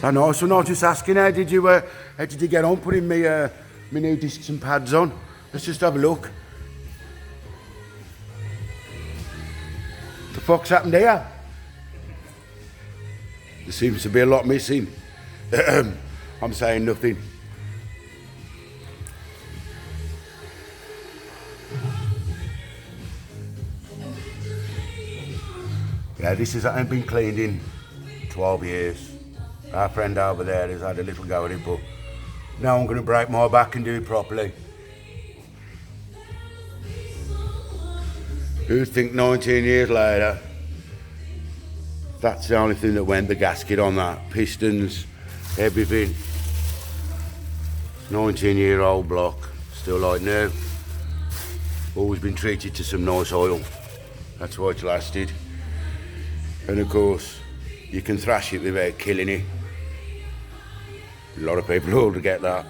I know, so I was just asking, how did you get on putting me new discs and pads on? Let's just have a look. The fuck's happened here? There seems to be a lot missing. I'm saying nothing. Yeah, this hasn't been cleaned in 12 years. Our friend over there has had a little go at it, but now I'm going to break my back and do it properly. Who'd think 19 years later, that's the only thing that went, the gasket on that, pistons, everything. 19-year-old block, still like new. Always been treated to some nice oil. That's why it's lasted. And of course, you can thrash it without killing it. A lot of people ought to get that.